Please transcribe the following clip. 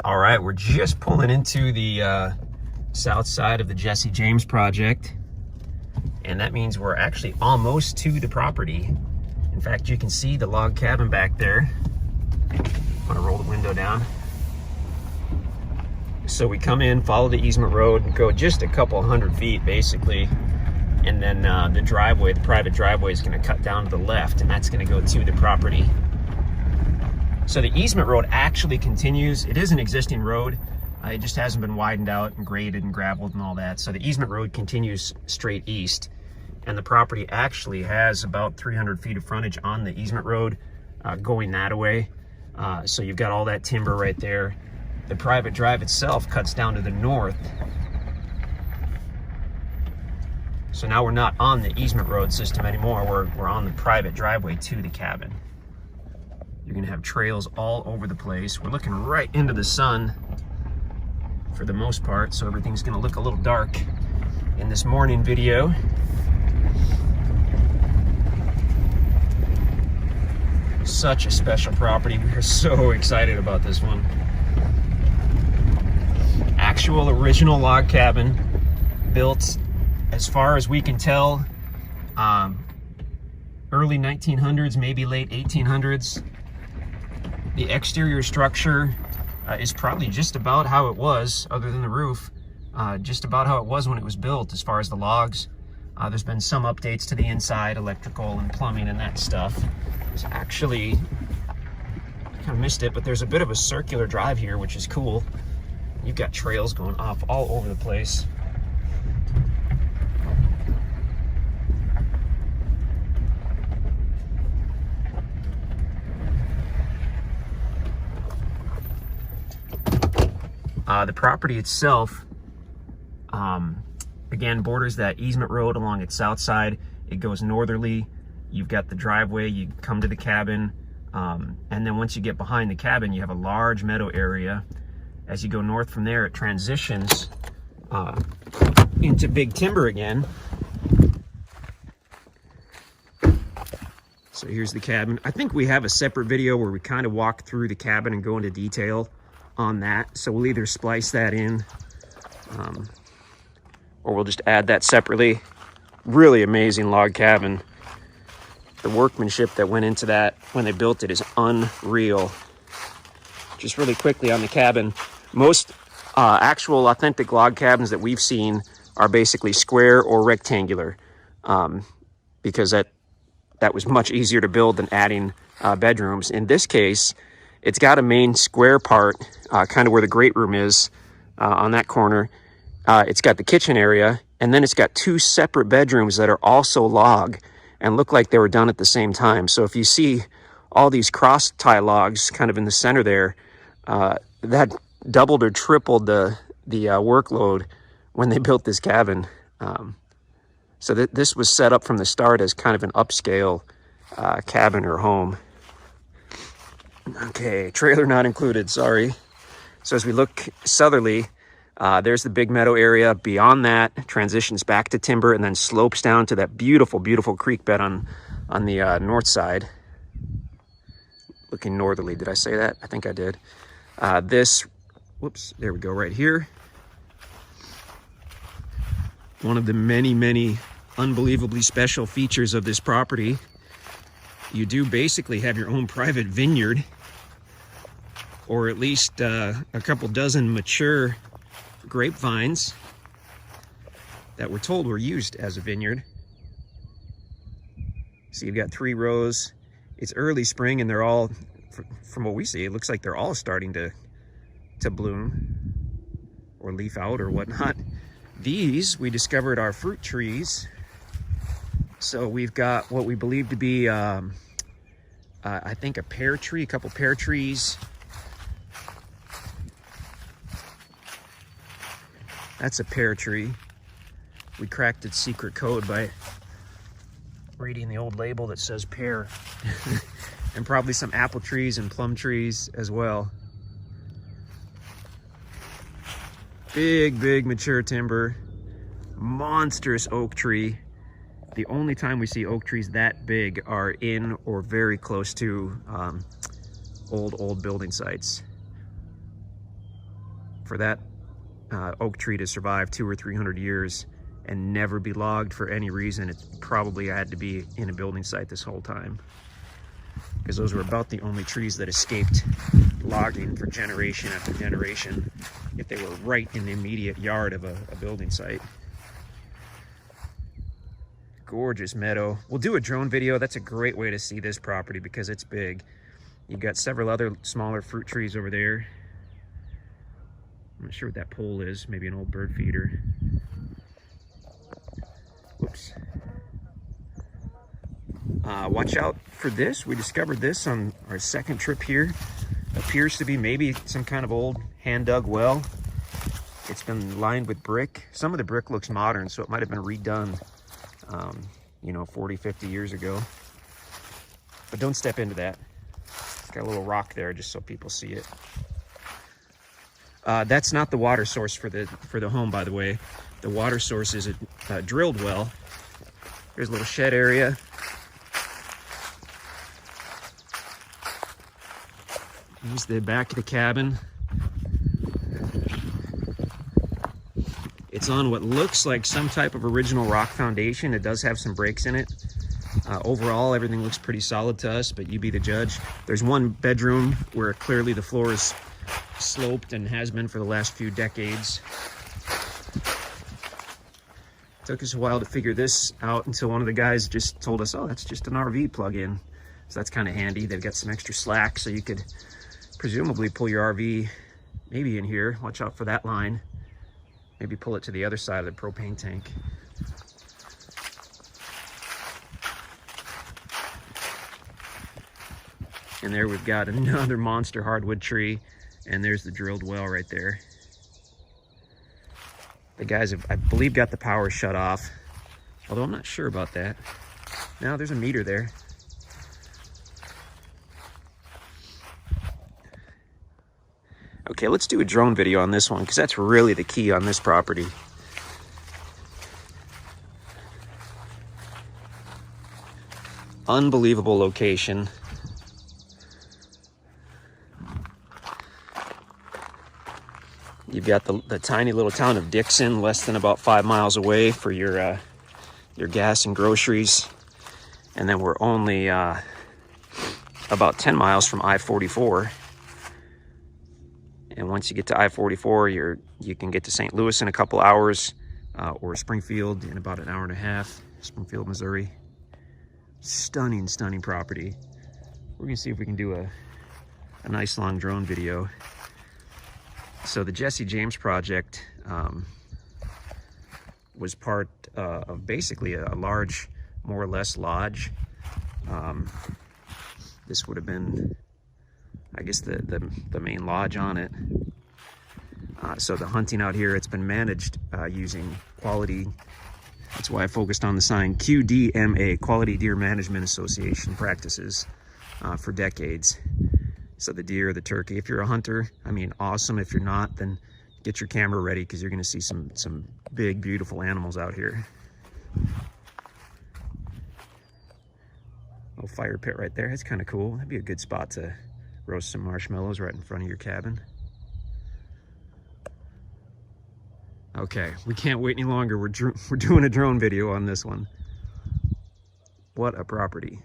All right, we're just pulling into the south side of the Jesse James project, and that means we're actually almost to the property. In fact, you can see the log cabin back there. I'm gonna roll the window down. So we come in, follow the easement road, and go just a couple hundred feet basically, and then the driveway, the private driveway, is gonna cut down to the left, and that's gonna go to the property. So the easement road actually continues. It is an existing road. It just hasn't been widened out and graded and gravelled and all that. So the easement road continues straight east. And the property actually has about 300 feet of frontage on the easement road going that way. So you've got all that timber right there. The private drive itself cuts down to the north. So now we're not on the easement road system anymore. We're on the private driveway to the cabin. You're gonna have trails all over the place. We're looking right into the sun for the most part, so everything's gonna look a little dark in this morning video. Such a special property. We are so excited about this one. Actual original log cabin, built, as far as we can tell, early 1900s, maybe late 1800s. The exterior structure is probably just about how it was, other than the roof, just about how it was when it was built as far as the logs. There's been some updates to the inside, electrical and plumbing and that stuff. It's actually, I kind of missed it, but there's a bit of a circular drive here, which is cool. You've got trails going off all over the place. The property itself, again, borders that easement road along its south side. It goes northerly. You've got the driveway, you come to the cabin, and then once you get behind the cabin, you have a large meadow area. As you go north from there, it transitions into big timber again. So here's the cabin. I think we have a separate video where we kind of walk through the cabin and go into detail on that. So we'll either splice that in or we'll just add that separately. Really amazing log cabin. The workmanship that went into that when they built it is unreal. Just really quickly on the cabin, most actual authentic log cabins that we've seen are basically square or rectangular, because that was much easier to build than adding bedrooms. In this case, it's got a main square part, kind of where the great room is, on that corner. It's got the kitchen area, and then it's got two separate bedrooms that are also log and look like they were done at the same time. So if you see all these cross tie logs kind of in the center there, that doubled or tripled the workload when they built this cabin. So this was set up from the start as kind of an upscale cabin or home. Okay, trailer not included, sorry. So as we look southerly, there's the big meadow area. Beyond that, transitions back to timber and then slopes down to that beautiful, beautiful creek bed on the north side. Looking northerly, did I say that? I think I did. Whoops, there we go, right here. One of the many, many unbelievably special features of this property, you do basically have your own private vineyard, or at least a couple dozen mature grapevines that we're told were used as a vineyard. So you've got 3 rows. It's early spring and they're all, from what we see, it looks like they're all starting to bloom or leaf out or whatnot. These we discovered are fruit trees. So we've got what we believe to be, I think a pear tree, a couple pear trees. That's a pear tree. We cracked its secret code by reading the old label that says pear. And probably some apple trees and plum trees as well. Big, big mature timber. Monstrous oak tree. The only time we see oak trees that big are in or very close to old building sites. For that oak tree to survive 200 or 300 years and never be logged for any reason, it probably had to be in a building site this whole time, because those were about the only trees that escaped logging for generation after generation if they were right in the immediate yard of a building site. Gorgeous meadow. We'll do a drone video. That's a great way to see this property because it's big. You've got several other smaller fruit trees over there. I'm not sure what that pole is. Maybe an old bird feeder. Whoops. Watch out for this. We discovered this on our second trip here. Appears to be maybe some kind of old hand-dug well. It's been lined with brick. Some of the brick looks modern, so it might have been redone, you know, 40, 50 years ago. But don't step into that. It's got a little rock there just so people see it. That's not the water source for the home, by the way. The water source is a drilled well. Here's a little shed area. Here's the back of the cabin. It's on what looks like some type of original rock foundation. It does have some breaks in it. Overall, everything looks pretty solid to us, but you be the judge. There's one bedroom where clearly the floor is sloped and has been for the last few decades. Took us a while to figure this out until one of the guys just told us, oh, that's just an RV plug-in. So that's kind of handy. They've got some extra slack, so you could presumably pull your RV maybe in here. Watch out for that line. Maybe pull it to the other side of the propane tank. And there we've got another monster hardwood tree, and there's the drilled well right there. The guys have, I believe, got the power shut off, although I'm not sure about that. Now there's a meter there. Okay, let's do a drone video on this one because that's really the key on this property. Unbelievable location. You've got the tiny little town of Dixon, less than about 5 miles away for your gas and groceries. And then we're only about 10 miles from I-44. And once you get to I-44, you can get to St. Louis in a couple hours, or Springfield in about an hour and a half. Springfield, Missouri. Stunning, stunning property. We're gonna see if we can do a nice long drone video. So the Jesse James project was part of basically a large, more or less, lodge. This would have been, I guess, the main lodge on it. So the hunting out here, it's been managed using quality. That's why I focused on the sign QDMA, Quality Deer Management Association practices, for decades. So the deer, the turkey, if you're a hunter, I mean, awesome. If you're not, then get your camera ready because you're going to see some big, beautiful animals out here. Little fire pit right there. That's kind of cool. That'd be a good spot to roast some marshmallows right in front of your cabin. Okay, we can't wait any longer. We're doing a drone video on this one. What a property.